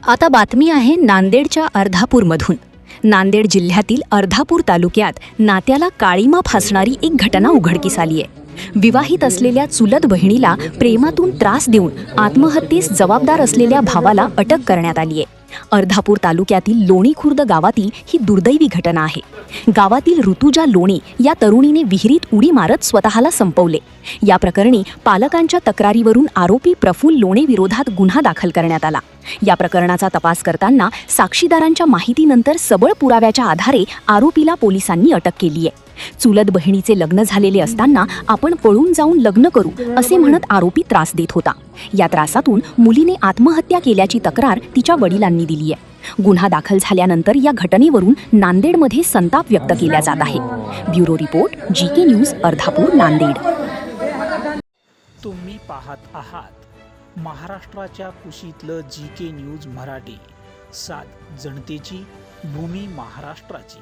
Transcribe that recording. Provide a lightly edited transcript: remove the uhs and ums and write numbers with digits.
आता बातमी आहे नांदेडच्या अर्धापूरमधून। नांदेड जिल्ह्यातील अर्धापूर तालुक्यात नात्याला काळीमा फासणारी एक घटना उघडकीस आली आहे। विवाहित असलेल्या चुलत बहिणीला प्रेमातून त्रास देऊन आत्महत्येस जबाबदार असलेल्या भावाला अटक करण्यात आली आहे। अर्धापूर तालुक्यातील लोणी खुर्द गावातील ही दुर्दैवी घटना आहे। गावातील ऋतुजा लोणी या तरुणीने विहिरीत उडी मारत स्वतःला संपवले। या प्रकरणी पालकांच्या तक्रारीवरून आरोपी प्रफुल्ल लोणे विरोधात गुन्हा दाखल करण्यात आला। या प्रकरणाचा तपास करताना साक्षीदारांच्या माहितीनंतर सबळ पुराव्याच्या आधारे आरोपीला पोलिसांनी अटक केली आहे। चुलत बहिणीचे लग्न झालेले असताना आपण पळून जाऊन लग्न करू असे म्हणत आरोपी त्रास देत होता। या त्रासातून मुलीने आत्महत्या केल्याची तक्रार तिच्या वडिलांनी दिली आहे। गुन्हा दाखल झाल्यानंतर या घटनेवरून नांदेडमध्ये संताप व्यक्त केला जात आहे। Bureau report GK news Ardhapur Nanded. तुम्ही पाहत आहात महाराष्ट्राच्या कुशीतलं GK न्यूज मराठी, सात जनतेची, भूमी महाराष्ट्राची।